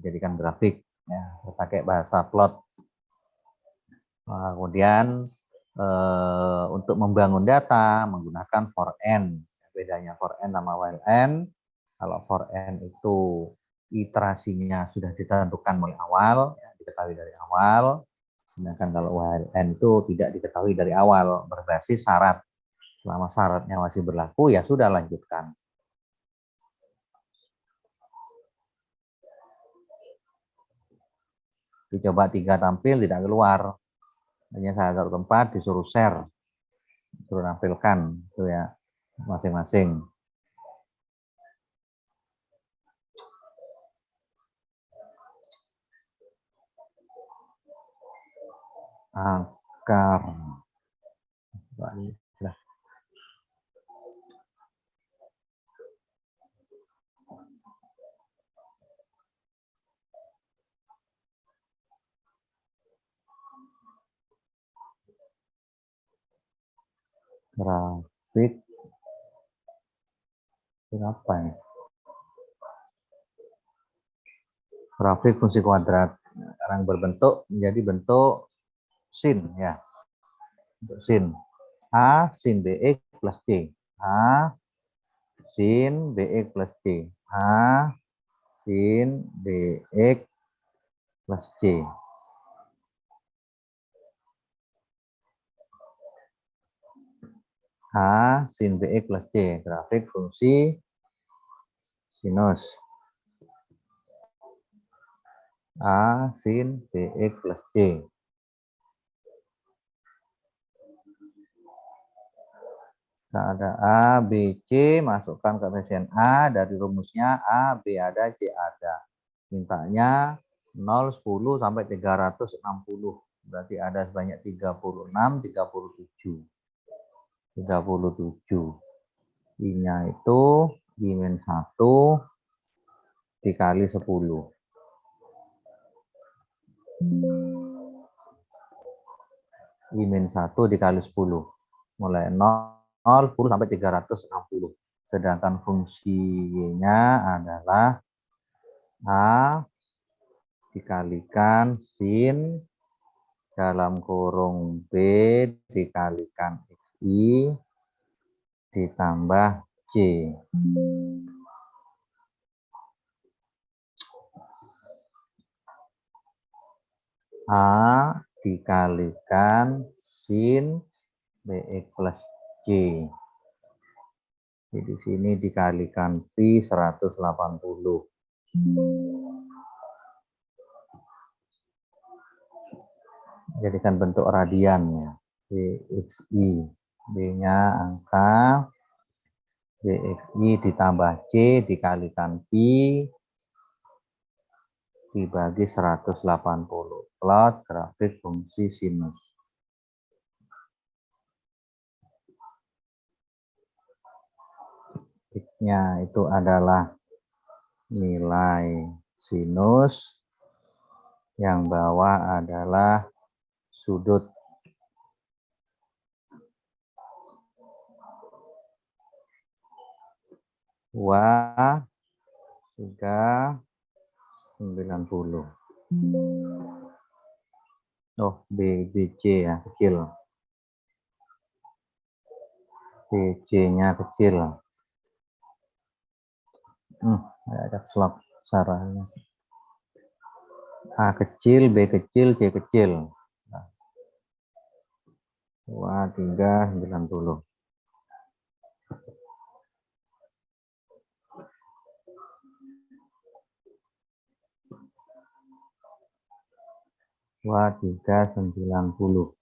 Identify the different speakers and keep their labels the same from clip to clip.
Speaker 1: jadikan grafik, ya, pakai bahasa plot. Nah, kemudian untuk membangun data menggunakan for n. Bedanya for n sama while n, kalau for n itu iterasinya sudah ditentukan mulai awal, ya, diketahui dari awal. Sedangkan kalau while n itu tidak diketahui dari awal, berbasis syarat. Selama syaratnya masih berlaku, ya sudah lanjutkan. Dicoba 3 tampil, tidak keluar. Hanya saya taruh tempat, disuruh share. Disuruh nampilkan, itu ya, masing-masing. Akar. Grafik apa ya? Grafik fungsi kuadrat. Sekarang berbentuk menjadi bentuk sin, ya. Bentuk sin. A sin BX plus C. A sin BX plus C. A sin BX plus C. A sin BX plus C. Grafik fungsi sinus. A sin BX plus C. Nah, ada A, B, C, masukkan ke koefisien A, dari rumusnya A, B ada, C ada. Mintanya 0, 10, sampai 360. Berarti ada sebanyak 36, 37. 37. I-nya itu I-1 dikali 10. I-1 dikali 10. Mulai 0, 10 sampai 360. Sedangkan fungsinya adalah A dikalikan sin dalam kurung B dikalikan XI ditambah C. A dikalikan sin BX plus C. Di sini dikalikan pi 180. Jadikan bentuk radiannya. BXI. B-nya angka. BXI ditambah C dikalikan pi dibagi 180. Plot grafik fungsi sinus. X-nya itu adalah nilai sinus, yang bawah adalah sudut. Wah 390. Oh, BC ya, kecil. BC-nya kecil. Ada slot saranya. A kecil, B kecil, C kecil. Wah 390. Wah 390.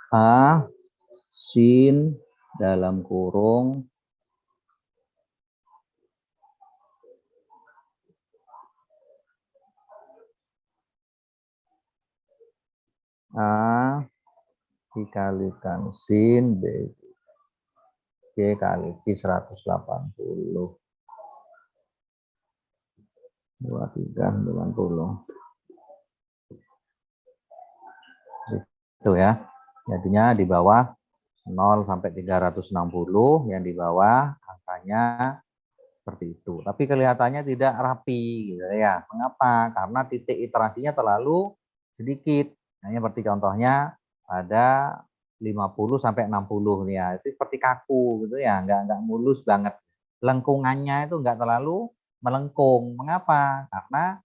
Speaker 1: A sin dalam kurung A dikalikan sin B C kali Pi 180. 2390. Itu ya. Jadinya di bawah 0 sampai 360, yang di bawah angkanya seperti itu. Tapi kelihatannya tidak rapi gitu ya. Mengapa? Karena titik iterasinya terlalu sedikit. Hanya seperti contohnya ada 50 sampai 60 nih ya. Itu seperti kaku gitu ya, enggak mulus banget. Lengkungannya itu enggak terlalu melengkung. Mengapa? Karena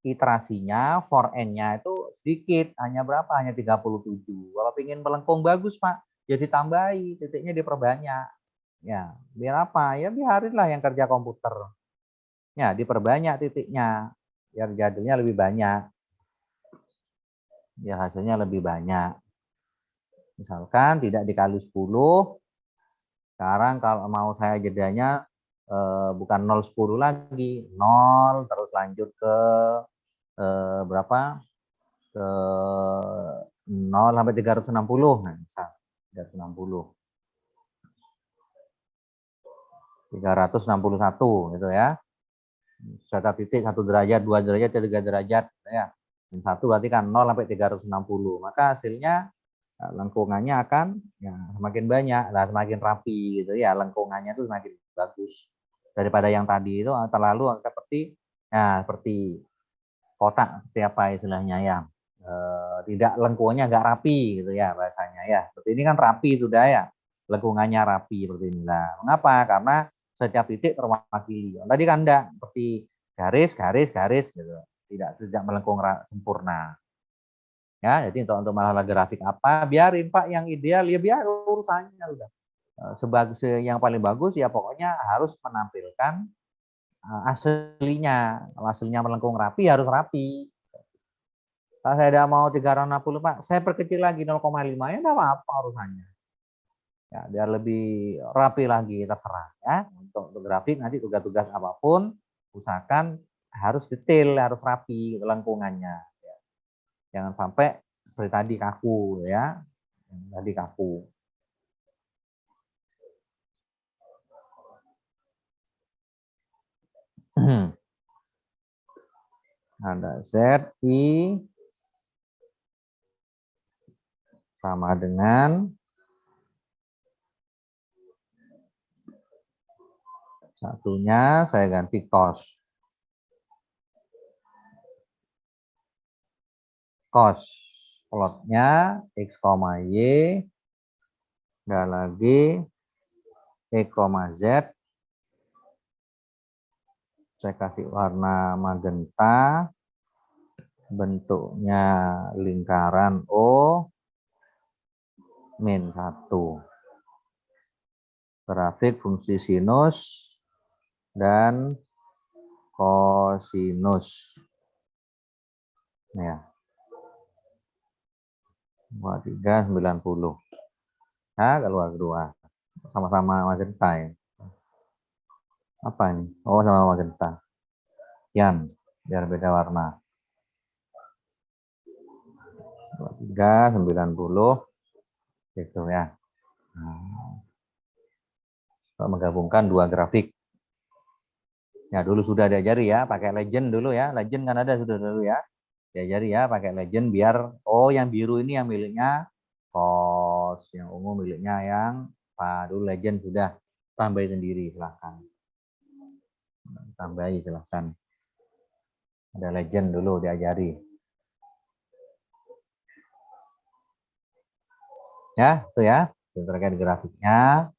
Speaker 1: iterasinya for n-nya itu sedikit, hanya berapa? Hanya 37. Kalau ingin melengkung bagus, Pak, ya ditambahi, titiknya diperbanyak. Ya, biar apa? Ya biarinlah yang kerja komputer. Ya, diperbanyak titiknya, biar jadinya lebih banyak. Ya, hasilnya lebih banyak. Misalkan tidak dikali 10, sekarang kalau mau saya jedanya bukan 0,10 lagi, 0 terus lanjut ke berapa? Ke 0 sampai 360. Nah, misal 360. 361 gitu ya. Satu titik, 1 derajat, 2 derajat, 3 derajat ya. Dan 1 berarti kan 0 sampai 360. Maka hasilnya lengkungannya akan ya, semakin banyak, lah semakin rapi gitu ya. Lengkungannya itu semakin bagus daripada yang tadi itu terlalu seperti kotak, seperti apa istilahnya ya. Tidak lengkungannya nggak rapi gitu ya bahasanya ya. Seperti ini kan rapi sudah ya. Lengkungannya rapi seperti inilah. Mengapa? Karena setiap titik terwakili. Tadi kan enggak seperti garis, garis, garis gitu. Tidak melengkung sempurna. Ya, jadi untuk masalah grafik apa, biarin Pak yang ideal ya biar urusannya udah. Sebagai yang paling bagus ya pokoknya harus menampilkan aslinya. Kalau aslinya melengkung rapi harus rapi. Kalau saya udah mau 360 Pak, saya perkecil lagi 0,5 ya enggak apa-apa urusannya. Ya, biar lebih rapi lagi terserah ya. Untuk grafik nanti tugas-tugas apapun usahakan harus detail, harus rapi lengkungannya. Ya. Jangan sampai seperti tadi kaku ya. Tadi kaku. Ada Z I sama dengan satunya saya ganti cos. Cos plotnya X, Y, dan lagi E, Z. Saya kasih warna magenta. Bentuknya lingkaran O min 1. Grafik fungsi sinus dan kosinus. Ya. 2390. Nah, keluar. Sama-sama magenta ya. Apa ini? Oh, sama magenta. Yan, biar beda warna. 2390 gitu ya. Nah, menggabungkan dua grafik. Ya, dulu sudah diajari ya, pakai legend dulu ya. Legend kan ada sudah dulu ya. Diajari ya pakai legend biar yang biru ini yang miliknya kos, yang ungu miliknya yang dulu legend sudah tambahin sendiri silahkan. Tambahi silahkan. Ada legend dulu diajari. Ya, itu ya. Terkait grafiknya.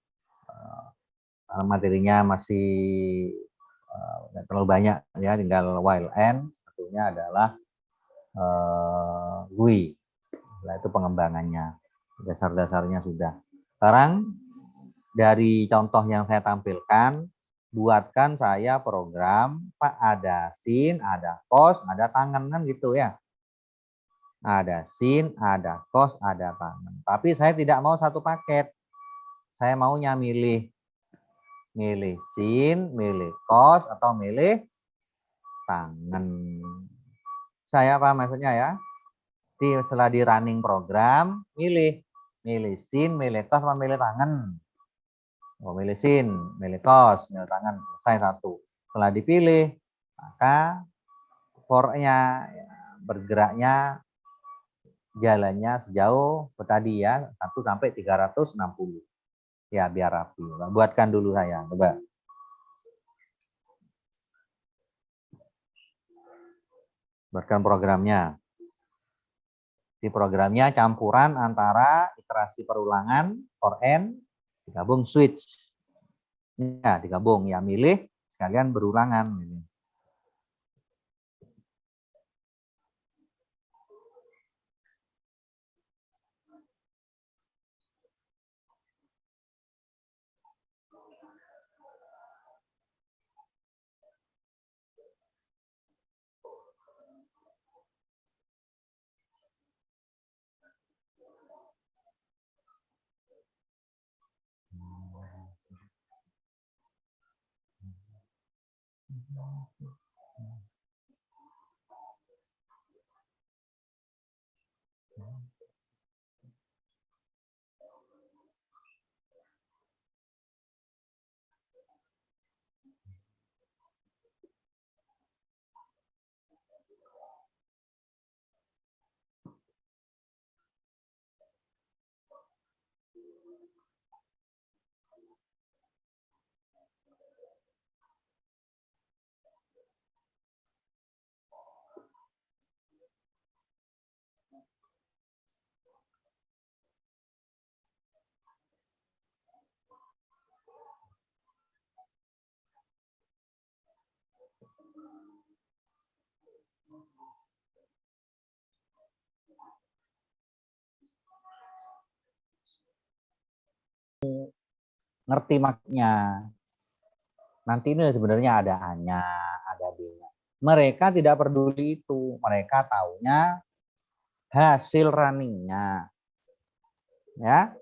Speaker 1: Materinya masih terlalu banyak ya, tinggal while n, satunya adalah GUI. Nah, itu pengembangannya. Dasar-dasarnya sudah. Sekarang dari contoh yang saya tampilkan, buatkan saya program, Pak, ada sin, ada cos, ada tangan kan gitu ya. Ada sin, ada cos, ada tangan. Tapi saya tidak mau satu paket. Saya maunya milih sin, milih cos, atau milih tangan. Saya apa maksudnya ya? Setelah di running program, milih sin, milih cos, sama milih tangan. Milih sin, milih cos, milih tangan, selesai satu. Setelah dipilih, maka for-nya bergeraknya jalannya sejauh tadi ya, 1 sampai 360. Ya, biar rapi. Buatkan dulu saya, coba. Buatkan programnya. Di programnya campuran antara iterasi perulangan, for n, digabung switch. Ya, digabung. Ya, milih, kalian berulangan. Ngerti maksudnya. Nanti ini sebenarnya ada A-nya, ada B-nya. Mereka tidak peduli itu. Mereka taunya hasil runningnya. Ya,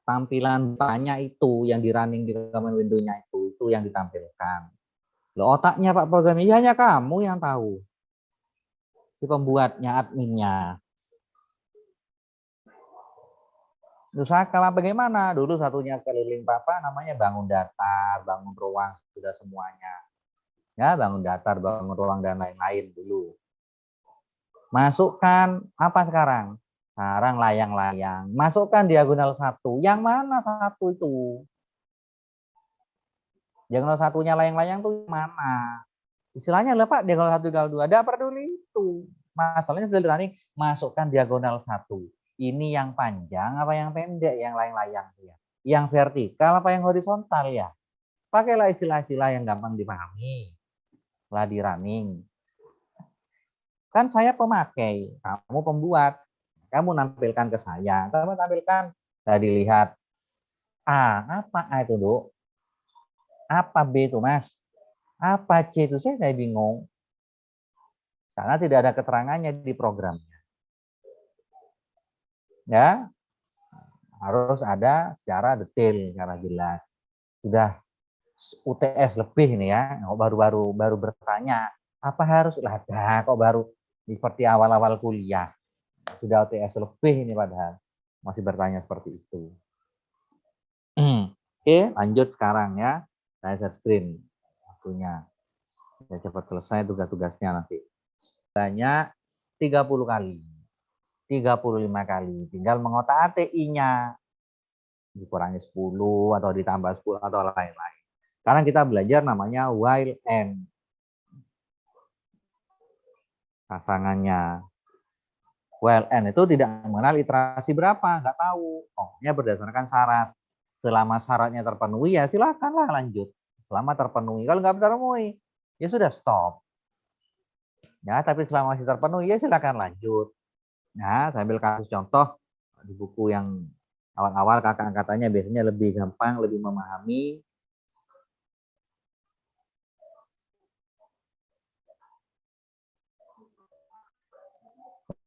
Speaker 1: tampilan banyak itu yang di running di command window-nya itu yang ditampilkan. Loh, otaknya Pak programnya, ya hanya kamu yang tahu. Si pembuatnya, adminnya. Usahakan bagaimana? Dulu satunya keliling papa namanya bangun datar, bangun ruang, sudah semuanya. Ya, bangun datar, bangun ruang, dan lain-lain dulu. Masukkan apa sekarang? Sekarang layang-layang. Masukkan diagonal 1. Yang mana 1 itu? Diagonal 1-nya layang-layang itu mana? Istilahnya lah Pak, diagonal 1, diagonal 2. Tidak peduli itu. Masalahnya sudah tadi masukkan diagonal 1. Ini yang panjang apa yang pendek, yang layang-layang ya? Yang vertikal apa yang horizontal ya? Pakailah istilah-istilah yang gampang dipahami. Lah di running. Kan saya pemakai, kamu pembuat. Kamu nampilkan ke saya, kamu tampilkan, saya dilihat apa A itu Dok? Apa B itu Mas? Apa C itu saya bingung. Karena tidak ada keterangannya di programnya. Ya, harus ada secara detail, secara jelas. Sudah UTS lebih nih ya, baru bertanya, apa harus lah kok baru seperti awal-awal kuliah. Sudah UTS lebih ini padahal masih bertanya seperti itu. Oke, lanjut sekarang ya. Saya share screen waktunya. Ya, cepat selesai tugas-tugasnya nanti. Banyak 30 kali. 35 kali. Tinggal mengotak-atik I-nya. Dikurangi 10 atau ditambah 10 atau lain-lain. Sekarang kita belajar namanya while and. Pasangannya. While and itu tidak mengenal iterasi berapa, nggak tahu. Pokoknya berdasarkan syarat. Selama syaratnya terpenuhi ya silakanlah lanjut. Selama terpenuhi. Kalau nggak terpenuhi, ya sudah stop. Ya, tapi selama masih terpenuhi ya silakan lanjut. Nah, saya ambil kasus contoh di buku yang awal-awal kakak angkatannya biasanya lebih gampang, lebih memahami.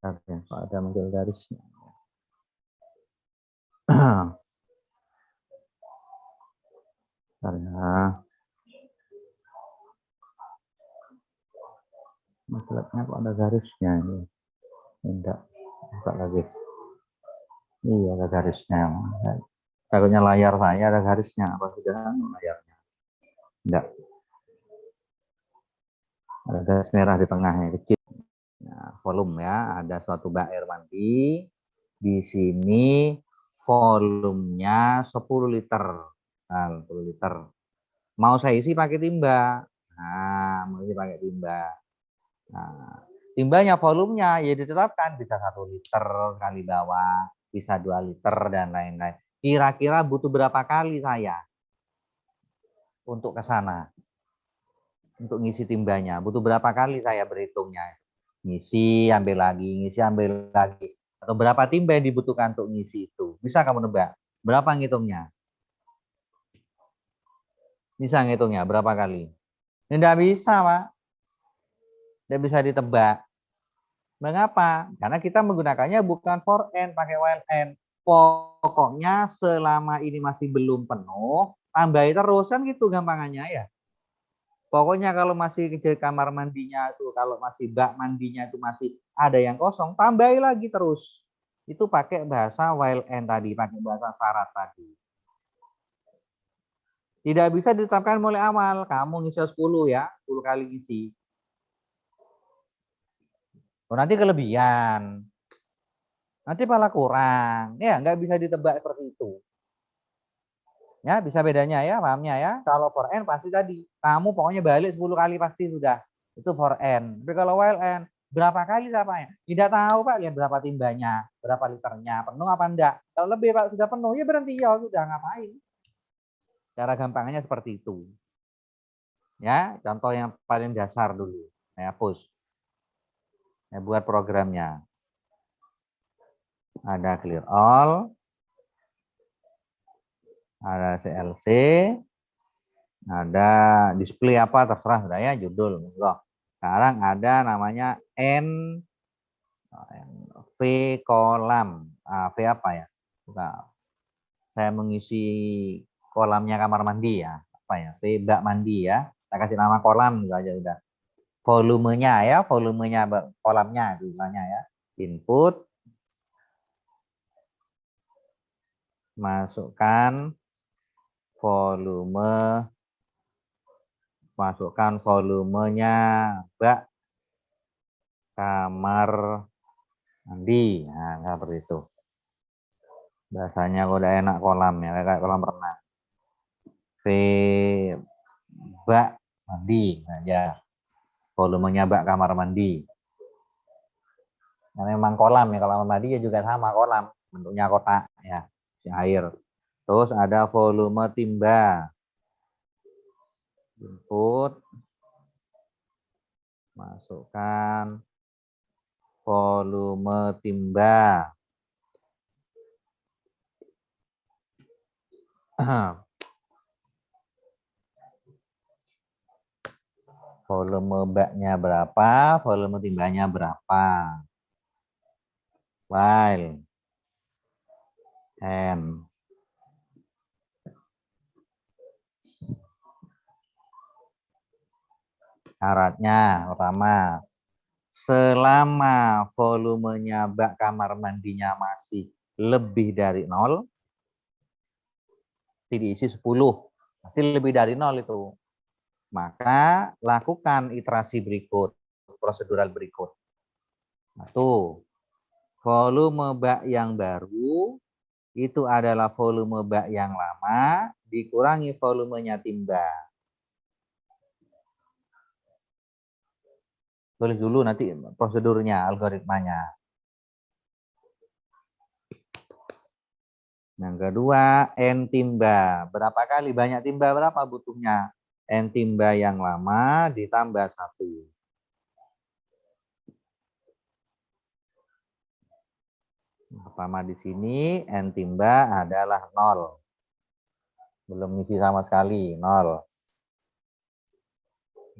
Speaker 1: Kok ada muncul garisnya. Karena masalahnya kok ada garisnya ini. Enggak, buka lagi. Iya, ada garisnya. Takutnya layar saya ada garisnya. Apa sudah layarnya? Enggak. Ada garis merah di tengahnya, kecil. Nah, volume ya, ada suatu bak air mandi. Di sini volumenya 10 liter. Nah, 10 liter. Mau saya isi pakai timba. Nah, mau isi pakai timba. Nah, timbanya volumenya ya ditetapkan bisa 1 liter kali bawah, bisa 2 liter dan lain-lain. Kira-kira butuh berapa kali saya untuk ke sana? Untuk ngisi timbanya, butuh berapa kali saya berhitungnya? Ngisi, ambil lagi, ngisi, ambil lagi. Atau berapa timba yang dibutuhkan untuk ngisi itu? Bisa kamu nebak? Berapa ngitungnya? Bisa ngitungnya berapa kali? Tidak bisa, Pak. Tidak bisa ditebak. Mengapa? Karena kita menggunakannya bukan for n, pakai while n. Pokoknya selama ini masih belum penuh, tambahi terus kan gitu gampangannya ya. Pokoknya kalau masih ke kamar mandinya itu, kalau masih bak mandinya itu masih ada yang kosong, tambahi lagi terus. Itu pakai bahasa while n tadi, pakai bahasa syarat tadi. Tidak bisa ditetapkan mulai awal. Kamu ngisi 10 ya, 10 kali ngisi. Oh, nanti kelebihan. Nanti malah kurang. Ya, nggak bisa ditebak seperti itu. Ya, bisa bedanya ya, pahamnya ya. Kalau for n pasti tadi. Kamu pokoknya balik 10 kali pasti sudah. Itu for n. Tapi kalau while n, berapa kali sapanya? Tidak tahu Pak, lihat berapa timbanya, berapa liternya, penuh apa enggak. Kalau lebih Pak sudah penuh, ya berhenti ya sudah, ngapain. Cara gampangnya seperti itu. Ya, contoh yang paling dasar dulu. Saya hapus. Saya buat programnya. Ada clear all, ada CLC, ada display apa terserah saya judul. Loh. Sekarang ada namanya V kolam. V apa ya? Bukan. Saya mengisi kolamnya kamar mandi ya. Apa ya? V bak mandi ya. Saya kasih nama kolam gitu aja udah. Volumenya ya, volumenya kolamnya istilahnya ya. Input, masukkan volume, masukkan volumenya bak kamar mandi. Nah, seperti itu. Biasanya udah enak kolam ya, kayak kolam renang. V bak mandi aja. Volumenya bak kamar mandi. Nah, memang kolam ya, kalau mandi ya juga sama kolam, bentuknya kotak ya, isi air. Terus ada volume timba. Input, masukkan volume timba. Volume baknya berapa, volume timbanya berapa. While n. Syaratnya pertama, selama volumenya bak kamar mandinya masih lebih dari 0, diisi 10, masih lebih dari 0 itu. Maka lakukan iterasi berikut, prosedural berikut. Satu, volume bak yang baru itu adalah volume bak yang lama dikurangi volumenya timba. Tulis dulu nanti prosedurnya, algoritmanya. Yang kedua, N timba. Berapa kali? Banyak timba berapa butuhnya? N timba yang lama ditambah 1. Pertama di sini, N timba adalah 0. Belum ngisi sama sekali, 0.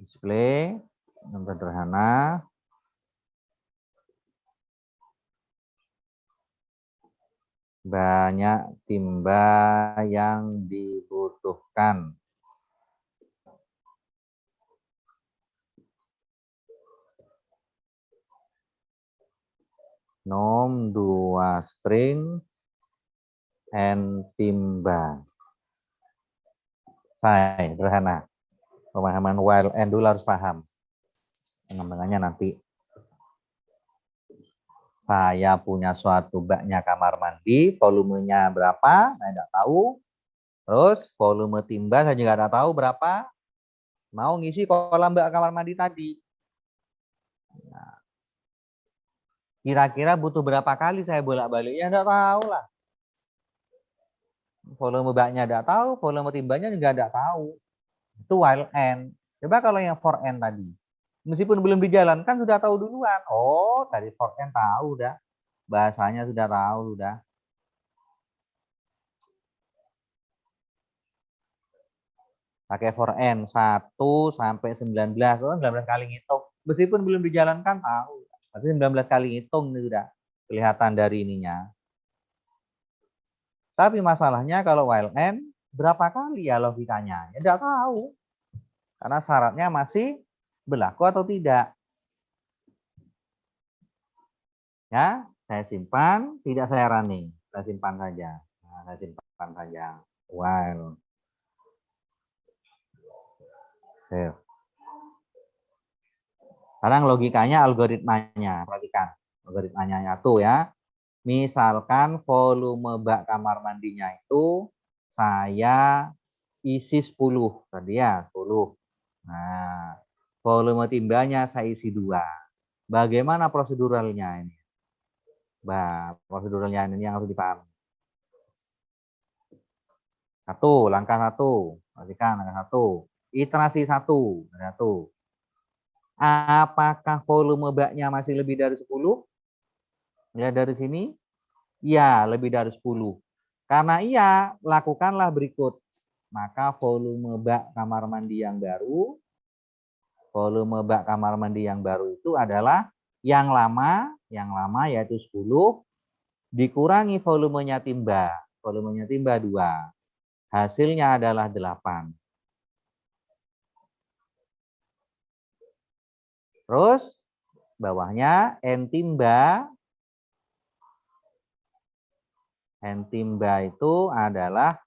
Speaker 1: Display, yang sederhana. Banyak timba yang dibutuhkan. Nom 2 string N timba. Saya sederhana. Pemahaman while and dulu harus paham. Pengembangannya nanti. Saya punya suatu baknya kamar mandi, volumenya berapa, saya tidak tahu. Terus volume timba saya juga tidak tahu berapa. Mau ngisi kolam bak kamar mandi tadi. Nah, kira-kira butuh berapa kali saya bolak-balik? Ya tidak tahu lah. Volume baknya tidak tahu, volume timbanya juga tidak tahu. Itu while n. Coba kalau yang for n tadi. Meskipun belum dijalankan sudah tahu duluan. Oh, tadi for n tahu udah. Bahasanya sudah tahu sudah. Pakai for n 1 sampai 19. Oh, 19 kali ngitung. Meskipun belum dijalankan tahu. Tapi 19 kali ngitung ini sudah kelihatan dari ininya. Tapi masalahnya kalau while n berapa kali ya logikanya? Ya tidak tahu. Karena syaratnya masih berlaku atau tidak. Ya, saya simpan, tidak saya running. Saya simpan saja. Nah, saya simpan saja. While. Save. Sekarang logikanya, algoritmanya. Perhatikan. Algoritmanya tuh ya. Misalkan volume bak kamar mandinya itu saya isi 10. Tadi ya, 10. Nah, volume timbanya saya isi 2. Bagaimana proseduralnya ini? Proseduralnya ini yang harus dipahami. Langkah satu. Perhatikan, langkah 1. Iterasi 1. Apakah volume baknya masih lebih dari 10? Ya, dari sini. Ya, lebih dari 10. Karena iya, lakukanlah berikut. Maka volume bak kamar mandi yang baru, itu adalah yang lama yaitu 10 dikurangi volumenya timba. Volumenya timba 2. Hasilnya adalah 8. Terus bawahnya N timba itu adalah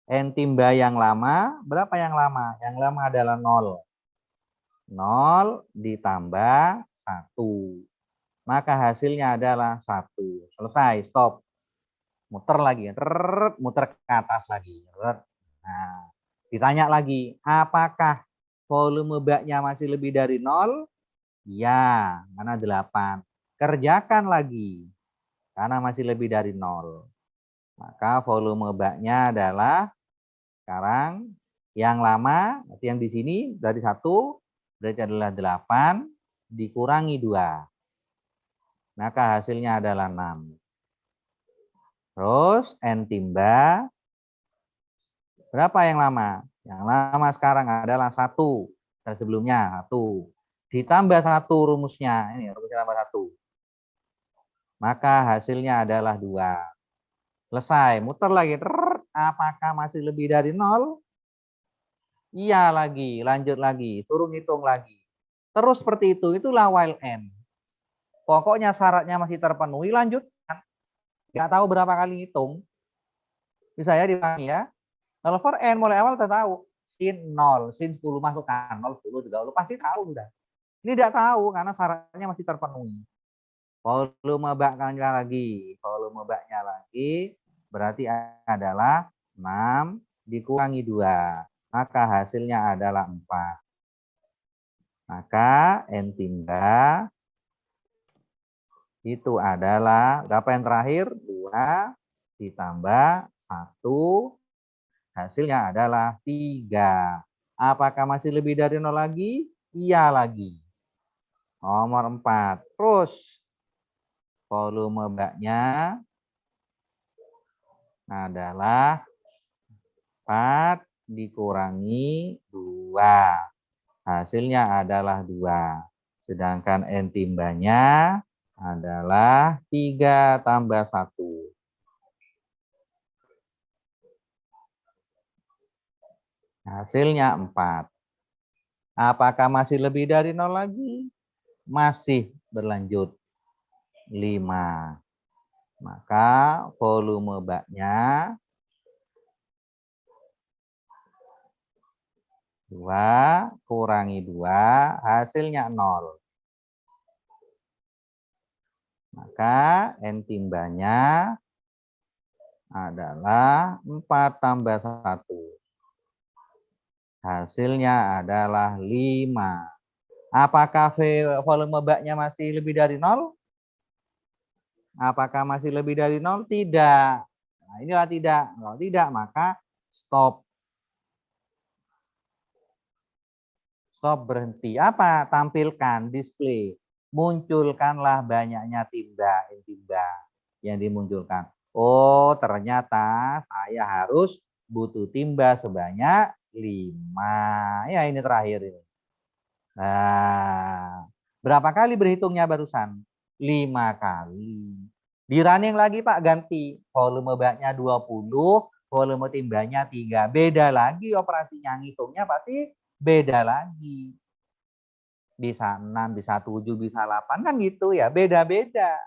Speaker 1: N timba yang lama. Berapa yang lama? Yang lama adalah 0. 0 ditambah 1. Maka hasilnya adalah 1. Selesai, stop. Muter lagi. Muter ke atas lagi. Nah, ditanya lagi, apakah volume baknya masih lebih dari 0? Ya, karena 8. Kerjakan lagi, karena masih lebih dari 0. Maka volume baknya adalah sekarang yang lama, yang di sini dari 1, berarti adalah 8, dikurangi 2. Maka hasilnya adalah 6. Terus N timba, berapa yang lama? Yang lama sekarang adalah 1. Dan sebelumnya 1. Ditambah 1 rumusnya. Ini rumusnya tambah 1. Maka hasilnya adalah 2. Selesai. Muter lagi. Apakah masih lebih dari 0? Iya lagi. Lanjut lagi. Suruh ngitung lagi. Terus seperti itu. Itulah while n. Pokoknya syaratnya masih terpenuhi. Lanjutkan. Nggak tahu berapa kali ngitung. Bisa ya dipangi ya. Kalau for n mulai awal kita tahu. Sin 0. Sin 10 masukkan. 0, 10, 30. Pasti tahu sudah. Ini tidak tahu karena syaratnya masih terpenuhi. Volume baknya lagi. Volume baknya lagi. Berarti adalah 6 dikurangi 2. Maka hasilnya adalah 4. Maka N timba itu adalah, berapa yang terakhir? 2 ditambah 1. Hasilnya adalah 3. Apakah masih lebih dari 0 lagi? Iya lagi. Nomor 4. Terus volume baknya adalah 4 dikurangi 2. Hasilnya adalah 2. Sedangkan N timbanya adalah 3 tambah 1. Hasilnya 4. Apakah masih lebih dari 0 lagi? Masih berlanjut. 5. Maka volume baknya 2 kurangi 2, hasilnya 0. Maka N timbanya adalah 4 tambah 1. Hasilnya adalah 5. Apakah volume baknya masih lebih dari 0? Apakah masih lebih dari 0? Tidak. Nah, inilah tidak. Kalau tidak, maka stop. Stop, berhenti. Apa? Tampilkan, display. Munculkanlah banyaknya timba yang dimunculkan. Oh, ternyata saya harus butuh timba sebanyak 5. Ya, ini terakhir ini. Nah, berapa kali berhitungnya barusan? 5 kali. Di running lagi Pak, ganti. Volume baknya 20, volume timbanya 3. Beda lagi operasinya, ngitungnya pasti beda lagi. Bisa 6, bisa 7, bisa 8, kan gitu ya, beda-beda.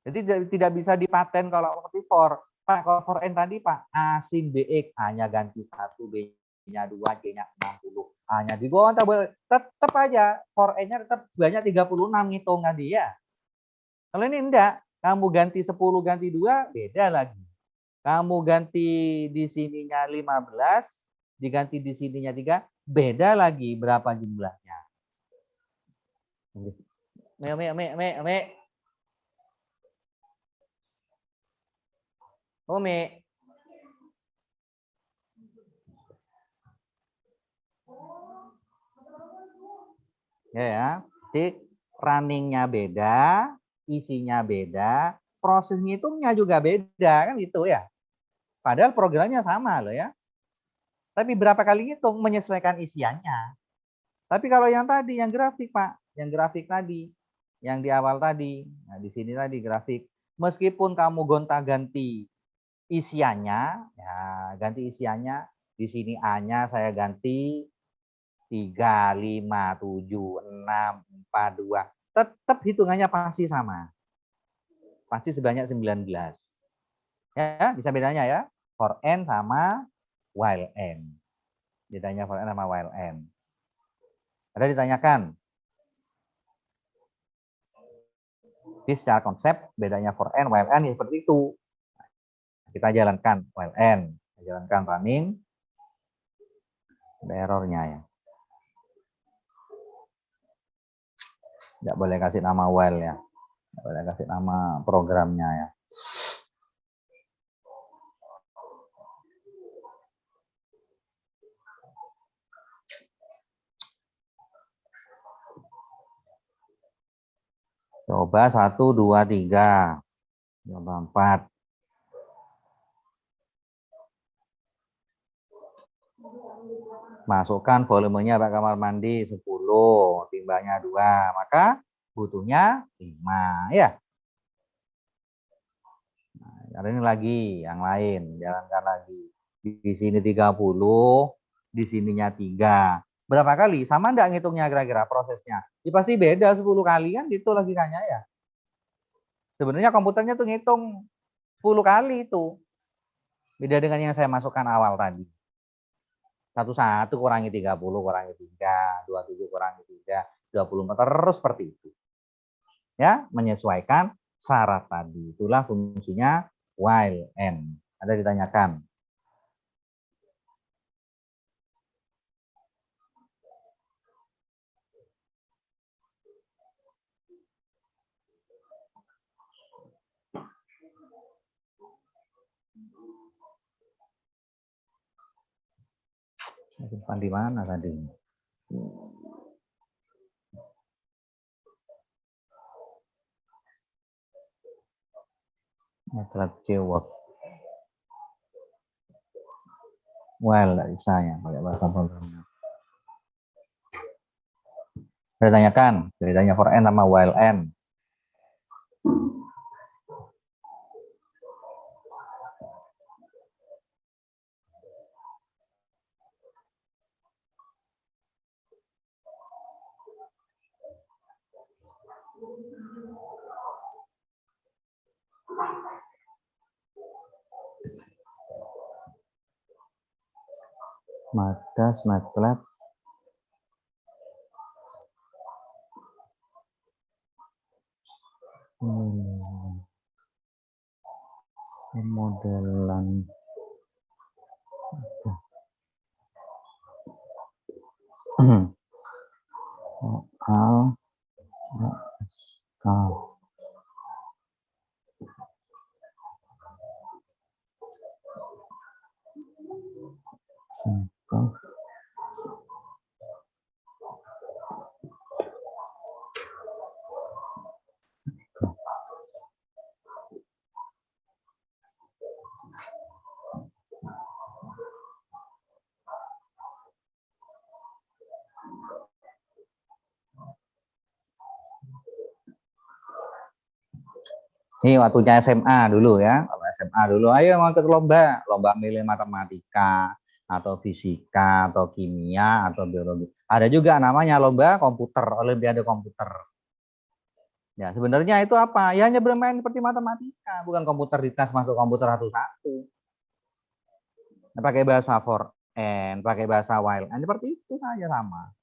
Speaker 1: Jadi tidak bisa dipaten kalau seperti for. Pak, kalau for N tadi Pak, A sin BX, A-nya ganti 1, B-nya 2, C-nya 60. A-nya digonta, tetap aja for N-nya tetap banyak 36 ngitung tadi ya. Kalau ini enggak, kamu ganti 10, ganti 2, beda lagi. Kamu ganti di sininya 15, diganti di sininya 3, beda lagi berapa jumlahnya. Me. Umi. Ya. Jadi runningnya beda, isinya beda, proses ngitungnya juga beda, kan gitu ya. Padahal programnya sama loh ya. Tapi berapa kali ngitung menyesuaikan isiannya. Tapi kalau yang tadi, yang grafik Pak, yang grafik tadi, yang di awal tadi, nah di sini tadi grafik, meskipun kamu gonta-ganti isiannya, ya ganti isiannya, di sini A-nya saya ganti 3, 5, 7, 6, 4, 2. Tetap hitungannya pasti sama. Pasti sebanyak 19. Ya, bisa bedanya ya. For N sama while N. Bedanya for N sama while N. Ada ditanyakan? Jadi secara konsep bedanya for N, while N ya seperti itu. Kita jalankan while N. Kita jalankan running. Ada errornya ya. Tidak boleh kasih nama while ya. Tidak boleh kasih nama programnya ya. Coba 1, 2, 3. Coba 4. Masukkan volumenya Pak kamar mandi 10, timbanya 2, maka butuhnya 5 ya. Nah, ini lagi yang lain, jalankan lagi. Di sini 30, di sininya 3. Berapa kali? Sama enggak ngitungnya kira-kira prosesnya? Ya pasti beda 10 kali kan gitu logikanya ya. Sebenarnya komputernya tuh ngitung 10 kali itu. Beda dengan yang saya masukkan awal tadi. 1 kurangi 30 kurangi 3, 27 kurangi 3, 24, terus seperti itu. Ya, menyesuaikan syarat tadi. Itulah fungsinya while N. Ada ditanyakan? Simpan di mana tadi? MATLAB Keyword. While tidak bisa ya, pakai bahasa programnya. Saya tanyakan, bedanya for N sama while N. Madas, MATLAB. Pemodelan soal contoh ini waktunya SMA dulu ya. Kalau SMA dulu, ayo mau ikut lomba, lomba milih matematika atau fisika atau kimia atau biologi. Ada juga namanya lomba komputer, olimpiade komputer. Ya, sebenarnya itu apa? Ya hanya bermain seperti matematika, bukan komputer dites masuk komputer satu-satu. Pakai bahasa for n, pakai bahasa while n, seperti itu saja sama.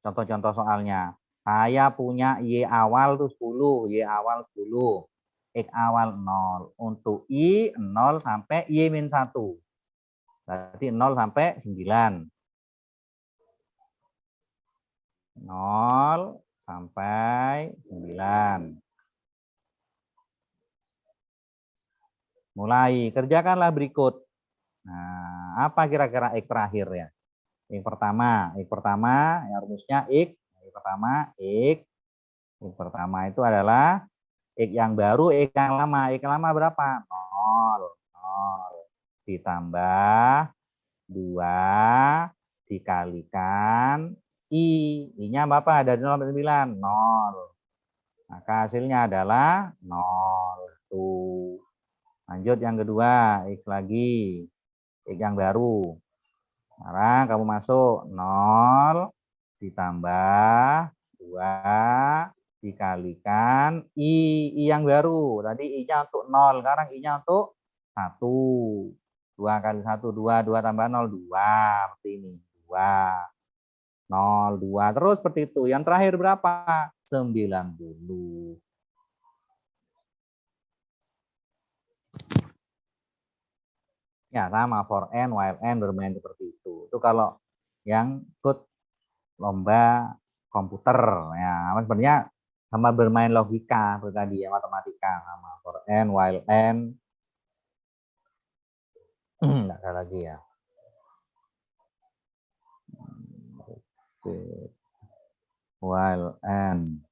Speaker 1: Contoh-contoh soalnya. Saya punya Y awal tuh 10, Y awal 10, X awal 0. Untuk I 0 sampai Y min 1. Berarti 0 sampai 9. 0 sampai 9. Mulai, kerjakanlah berikut. Nah, apa kira-kira X terakhir ya? X pertama, ya rumusnya X. X pertama, X pertama itu adalah X yang baru, X yang lama. X yang lama berapa? 0. 0. Ditambah 2 dikalikan I. I-nya apa? Dari 0 sampai 9. 0. Maka hasilnya adalah 0. Tuh. Lanjut yang kedua. X lagi. X yang baru. Sekarang kamu masuk 0 ditambah 2 dikalikan I yang baru. Tadi I-nya untuk 0, sekarang I-nya untuk 1. 2 kali 1, 2, 2 tambah 0, 2. Seperti ini, 2. 0, 2. Terus seperti itu. Yang terakhir berapa? 90. Ya, sama for n, while n bermain seperti itu. Itu kalau yang ikut lomba komputer. Ya, sebenarnya sama bermain logika seperti tadi ya, matematika sama for n, while n. Enggak ada lagi ya. While n.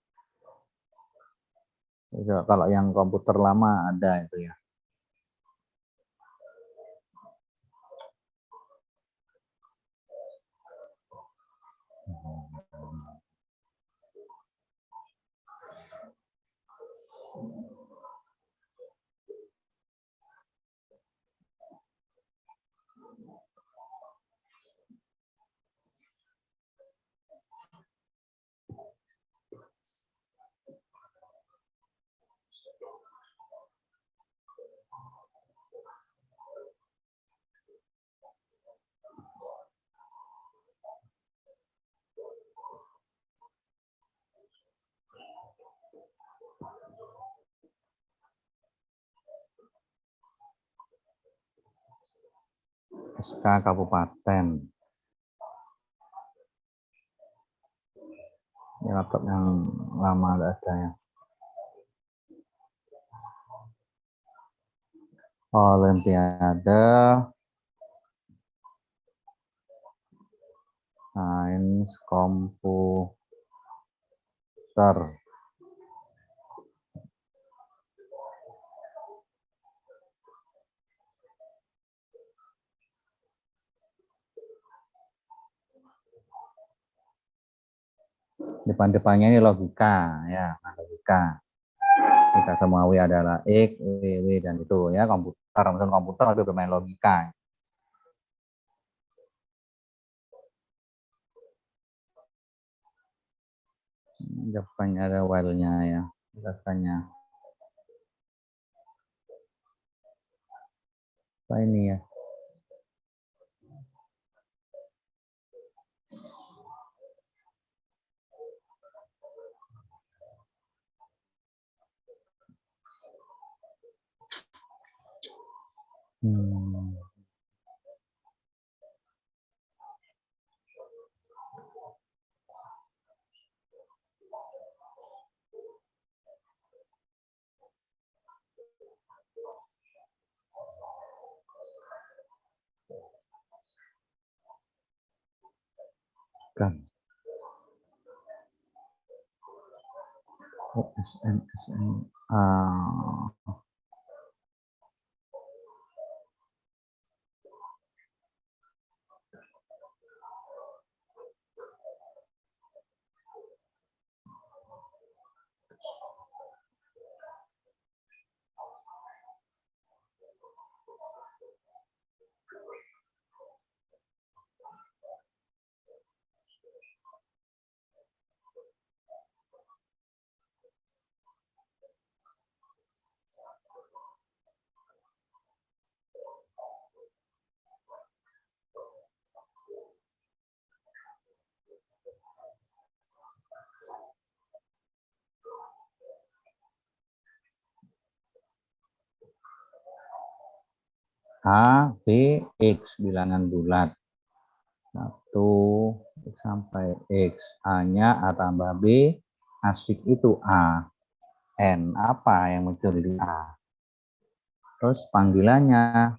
Speaker 1: Kalau yang komputer lama ada itu ya. SK Kabupaten. Ini laptop yang lama ada ya. Olimpiade Sains Komputer. Depan-depannya ini logika ya, logika. Kita semua W adalah X, W dan itu ya, komputer. Mesin komputer itu bermain logika. Jawabannya ada while-nya ya, jelaskannya. Apa ini ya? Hmm. Kan. Oh, SN, SN. Ah. A, B, X bilangan bulat. 1 sampai X. A-nya A tambah B, asik itu A. N, apa yang muncul di A? Terus panggilannya,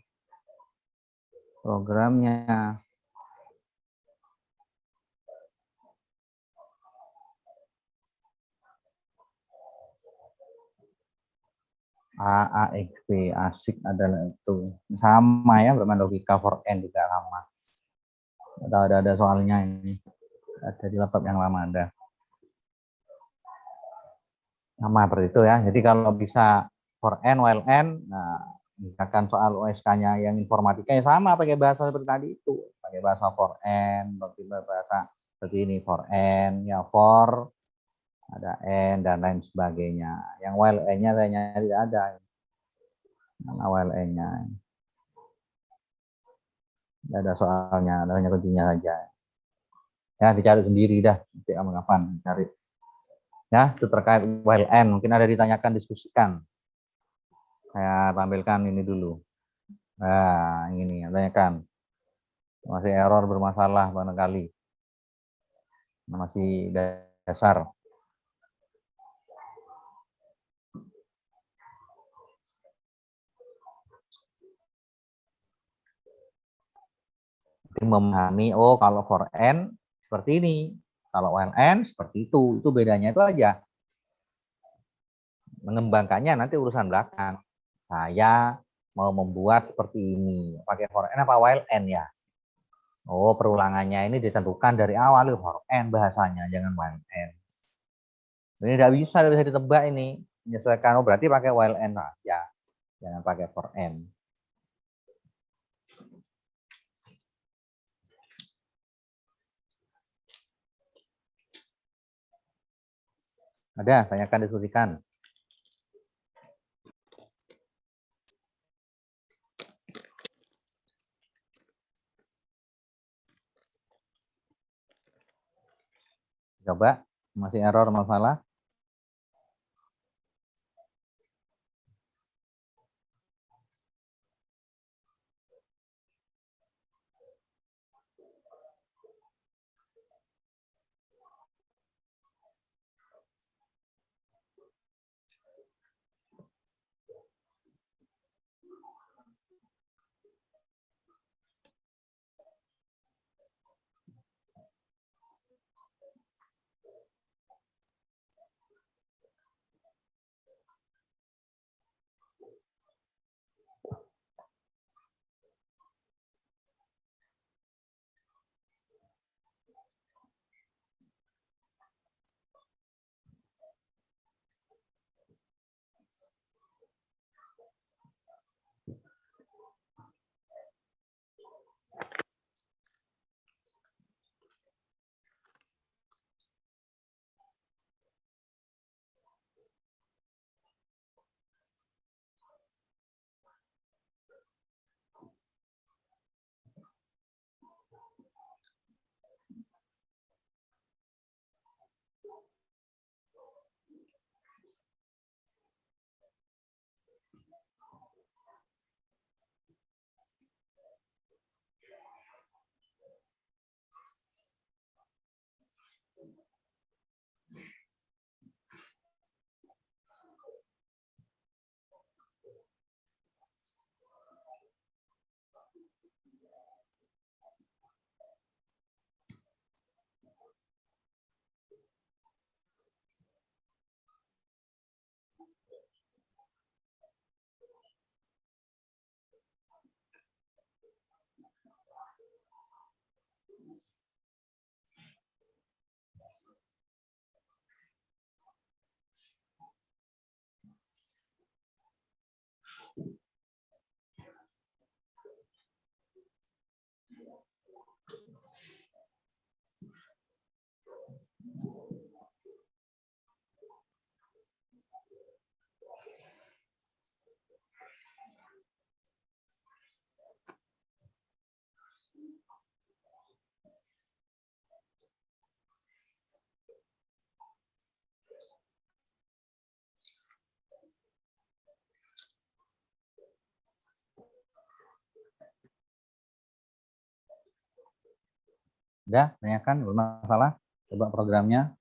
Speaker 1: programnya. AAXB, asik adalah itu. Sama ya, bermain logika for N juga sama. Ada soalnya ini. Ada di laptop yang lama ada. Sama seperti itu ya. Jadi kalau bisa for N, while N, nah, misalkan soal OSK-nya yang informatika ya sama pakai bahasa seperti tadi itu. Pakai bahasa for N, bahasa seperti ini for N, ya for, ada N, dan lain sebagainya. Yang while N-nya saya tidak ada. Mana while N-nya. Tidak ada soalnya, hanya kuncinya saja. Ya, dicari sendiri dah. Nanti kapan cari. Ya, itu terkait while N. Mungkin ada ditanyakan, diskusikan. Saya tampilkan ini dulu. Nah, ini tanyakan. Masih error bermasalah barangkali. Masih dasar. Jadi memahami, oh kalau for N seperti ini. Kalau while N seperti itu. Itu bedanya itu aja. Mengembangkannya nanti urusan belakang. Saya mau membuat seperti ini. Pakai for N apa while N ya? Oh, perulangannya ini ditentukan dari awal for N bahasanya, jangan while N. Ini tidak bisa ditebak ini. Menyesuaikan, oh berarti pakai while N saja. Jangan pakai for N. Ada, tanyakan, diskusikan. Coba, masih error masalah. Udah, tanyakan, bermasalah? Coba programnya.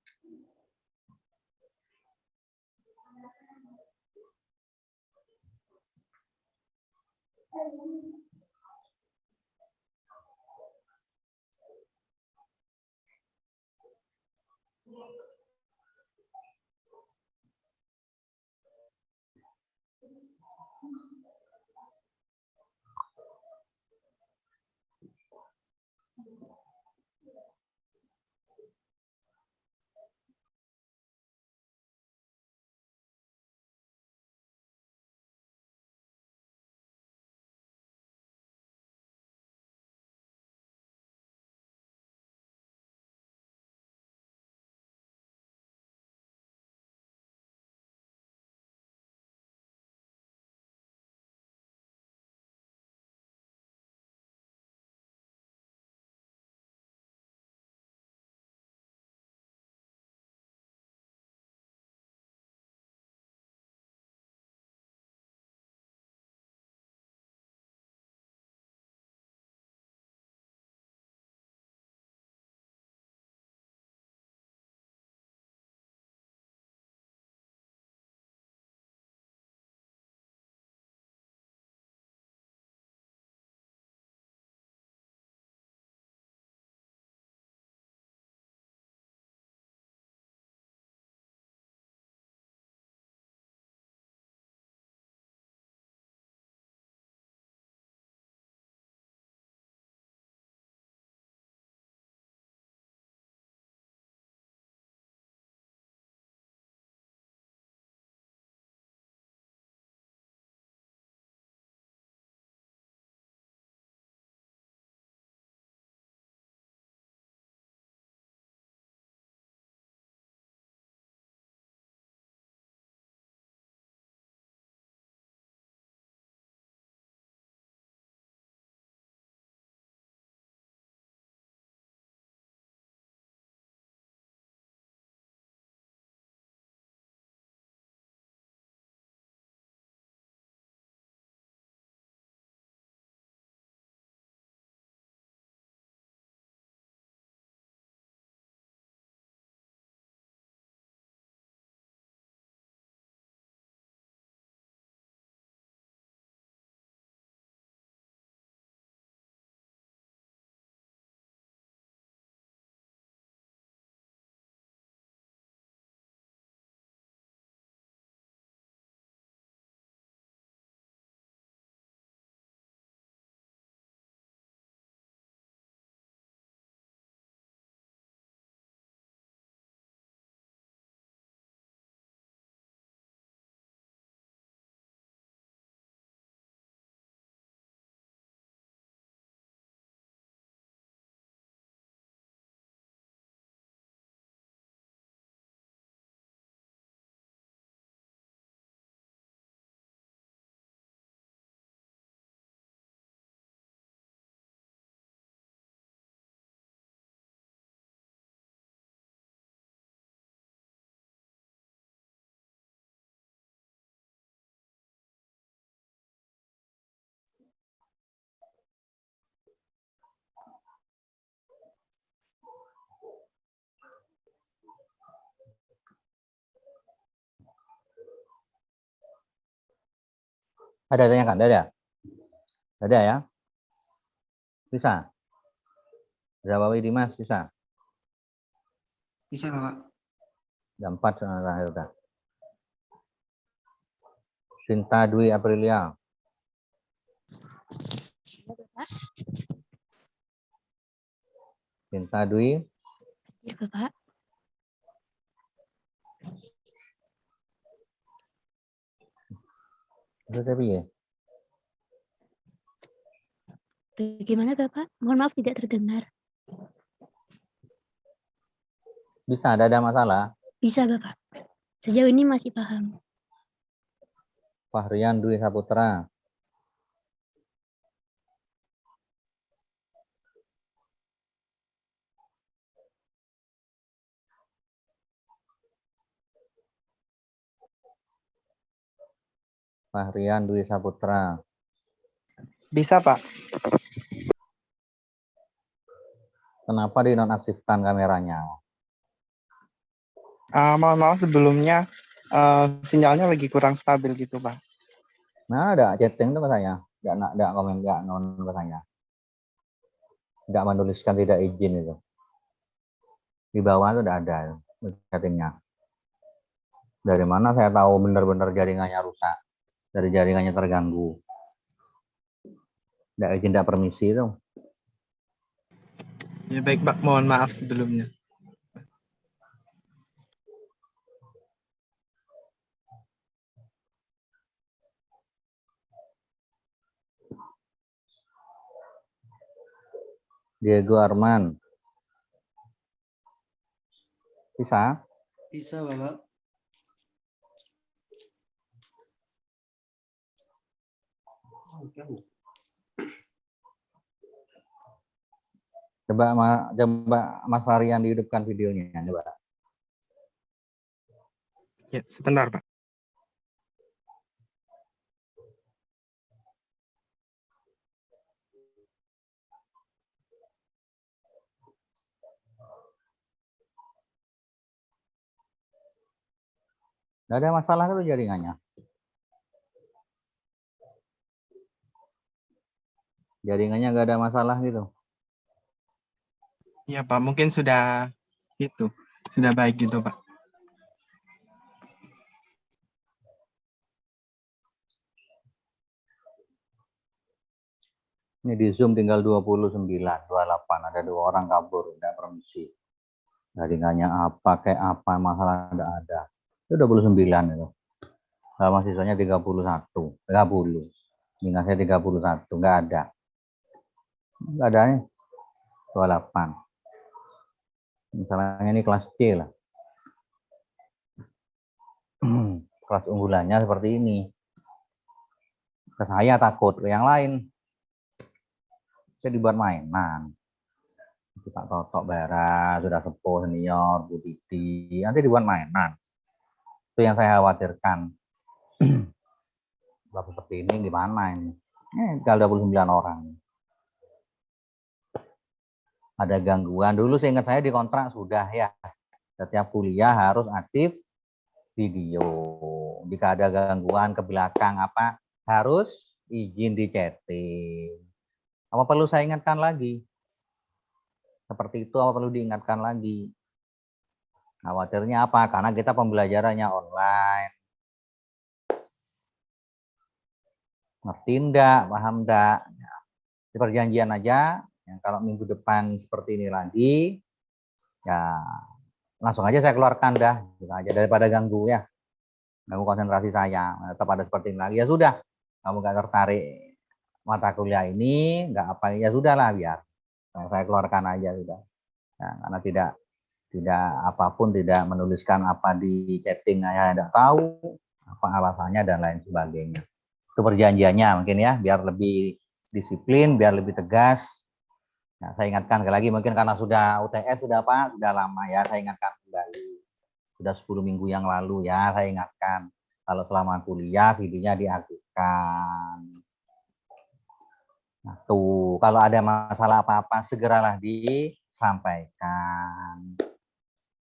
Speaker 1: Ada tanyakan, ada? Ada ya? Bisa? Zawawi Dimas, bisa?
Speaker 2: Bisa, Pak.
Speaker 1: Jam 4 terakhir udah. Sinta Dwi Aprilia. Sinta Dwi.
Speaker 3: Ya, Bapak.
Speaker 1: Itu tapi ya.
Speaker 3: Bagaimana, Bapak? Mohon maaf tidak terdengar.
Speaker 1: Bisa, ada masalah?
Speaker 3: Bisa, Bapak. Sejauh ini masih paham.
Speaker 1: Fahrian Dwi Saputra. Fahrian Dwi Saputra.
Speaker 2: Bisa, Pak.
Speaker 1: Kenapa dinonaktifkan kameranya?
Speaker 4: Mohon maaf sebelumnya sinyalnya lagi kurang stabil gitu, Pak.
Speaker 1: Nah, ada chatting tuh ke saya. Nggak komen, nggak non ke saya. Nggak menuliskan tidak izin itu. Di bawah itu udah ada chattingnya. Dari mana saya tahu benar-benar jaringannya rusak? Dari jaringannya terganggu. Nggak izin, nggak permisi itu.
Speaker 4: Ya baik, Pak. Mohon maaf sebelumnya.
Speaker 1: Diego Arman. Bisa?
Speaker 5: Bisa, Bapak.
Speaker 1: Coba Mas Varian dihidupkan videonya. Coba.
Speaker 4: Ya, sebentar, Pak.
Speaker 1: Nggak ada masalah itu jaringannya. Jaringannya nggak ada masalah gitu.
Speaker 4: Iya, Pak. Mungkin sudah baik gitu, Pak.
Speaker 1: Ini di Zoom tinggal 29, 28. Ada 2 orang kabur, nggak permisi. Jaringannya apa, kayak apa, masalah nggak ada. Itu 29 itu. Sama sisanya 31, 30. Tinggal saya 31, nggak ada. Nggak ada nih. 28. Misalnya ini kelas C lah. Kelas unggulannya seperti ini. Ke saya takut, ke yang lain. Saya dibuat mainan. Pak Totok Bara, sudah sepuh senior, Bu Titi, nanti dibuat mainan. Itu yang saya khawatirkan. Kalau seperti ini gimana ini? Tinggal 29 orang. Ada gangguan. Dulu saya ingat saya di kontrak sudah ya. Setiap kuliah harus aktif video. Jika ada gangguan ke belakang apa, harus izin di chatting. Apa perlu saya ingatkan lagi? Seperti itu apa perlu diingatkan lagi? Khawatirnya apa? Karena kita pembelajarannya online. Ngerti enggak? Paham enggak? Ya. Di perjanjian aja. Yang kalau minggu depan seperti ini lagi, ya langsung aja saya keluarkan dah. Gitu aja daripada ganggu ya. Ganggu konsentrasi saya. Tetap ada seperti ini lagi. Ya sudah. Kamu nggak tertarik mata kuliah ini, nggak apa, ya sudahlah biar. Saya keluarkan aja sudah. Ya, karena tidak apapun, tidak menuliskan apa di chatting, saya tidak tahu apa alasannya dan lain sebagainya. Itu perjanjiannya mungkin ya, biar lebih disiplin, biar lebih tegas. Nah, saya ingatkan lagi mungkin karena sudah UTS, sudah lama ya, saya ingatkan kembali. Sudah 10 minggu yang lalu ya, saya ingatkan. Kalau selama kuliah videonya diaktifkan. Nah, tuh, kalau ada masalah apa-apa segeralah disampaikan.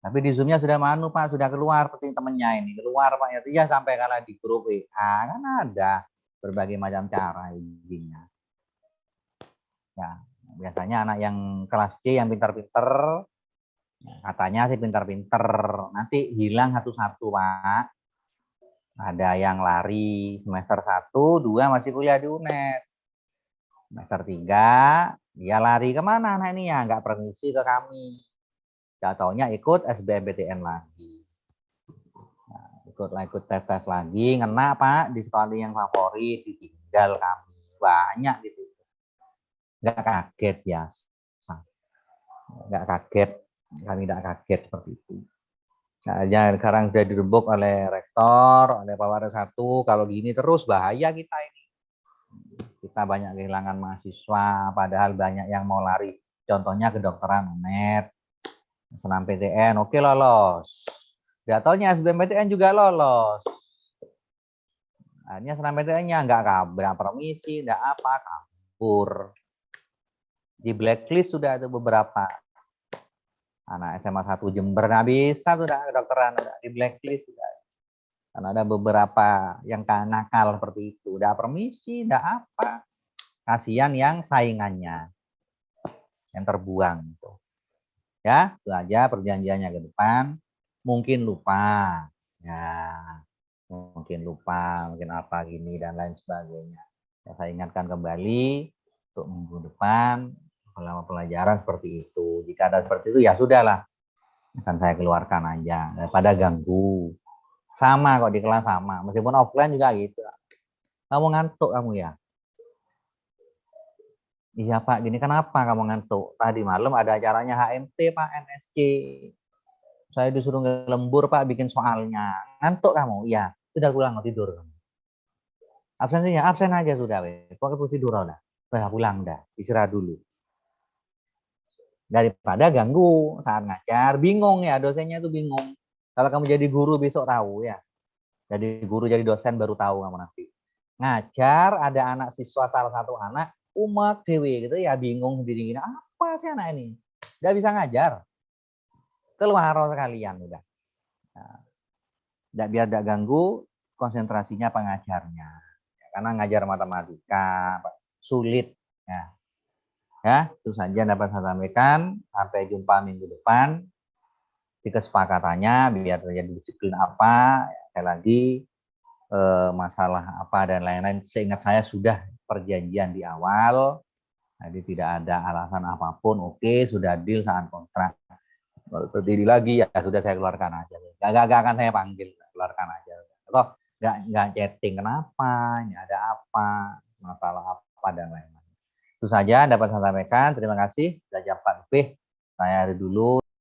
Speaker 1: Tapi di Zoom-nya sudah Pak, sudah keluar seperti temennya ini. Keluar Pak, ya sampai kalah di grup WA, kan ada berbagai macam cara izinnya. Ya, biasanya anak yang kelas C yang pintar-pintar, katanya sih pintar-pintar, nanti hilang satu-satu Pak. Ada yang lari semester 1, 2 masih kuliah di UNED. Semester 3, dia lari kemana anak ini ya? Nggak permisi ke kami. Nggak taunya ikut SBMPTN lagi. Nah, ikut tes lagi, ngena Pak, di sekolah yang favorit, ditinggal kami. Banyak gitu. Nggak kaget ya. Nggak kaget, kami nggak kaget seperti itu. Nah, ya, sekarang sudah dirembuk oleh rektor, oleh Pak Waris 1, kalau gini terus bahaya kita ini. Kita banyak kehilangan mahasiswa, padahal banyak yang mau lari. Contohnya kedokteran UNED, senam PTN, oke lolos. Gak taunya SBMPTN juga lolos. Akhirnya senam PTN-nya nggak permisi, nggak apa, kabur. Di blacklist sudah ada beberapa. Anak SMA 1 Jember nggak bisa sudah kedokteran, udah di blacklist sudah. Karena ada beberapa yang nakal seperti itu, udah permisi, udah apa. Kasihan yang saingannya yang terbuang gitu. Ya, itu aja perjanjiannya ke depan. Mungkin lupa. Ya, mungkin lupa, mungkin apa gini dan lain sebagainya. Ya, saya ingatkan kembali untuk minggu depan selama pelajaran seperti itu. Jika ada seperti itu ya sudahlah, akan saya keluarkan aja daripada ganggu. Sama kok di kelas sama, meskipun offline juga gitu. Kamu ngantuk kamu ya? Iya Pak, gini kenapa kamu ngantuk? Tadi malam ada acaranya HMT Pak, NSC. Saya disuruh ngelembur Pak, bikin soalnya. Ngantuk kamu? Iya. Sudah pulang, tidur kamu. Absennya absen aja sudah. Pokoknya tidur udah. Udah pulang udah, istirahat dulu. Daripada ganggu saat ngajar, bingung ya dosennya itu bingung. Kalau kamu jadi guru besok tahu ya. Jadi guru jadi dosen baru tahu kamu nanti. Ngajar ada anak siswa salah satu anak umek dewe gitu ya bingung sendiri. Apa sih anak ini? Nggak bisa ngajar. Keluar sekalian udah. Nah, biar tidak ganggu konsentrasinya pengajarnya. Karena ngajar matematika sulit. Ya, itu saja dapat saya sampaikan. Sampai jumpa minggu depan. Di kesepakatannya biar terjadi disiplin apa, sekali lagi masalah apa dan lain-lain. Seingat saya sudah perjanjian di awal. Jadi tidak ada alasan apapun. Oke, sudah deal saat kontrak. Kalau terjadi lagi ya sudah saya keluarkan aja. Gak akan saya panggil, keluarkan aja. Toh nggak chatting kenapa, ini ada apa, masalah apa dan lain-lain. Itu saja dapat saya sampaikan. Terima kasih. Sudah jam 4 lebih. Saya hari dulu.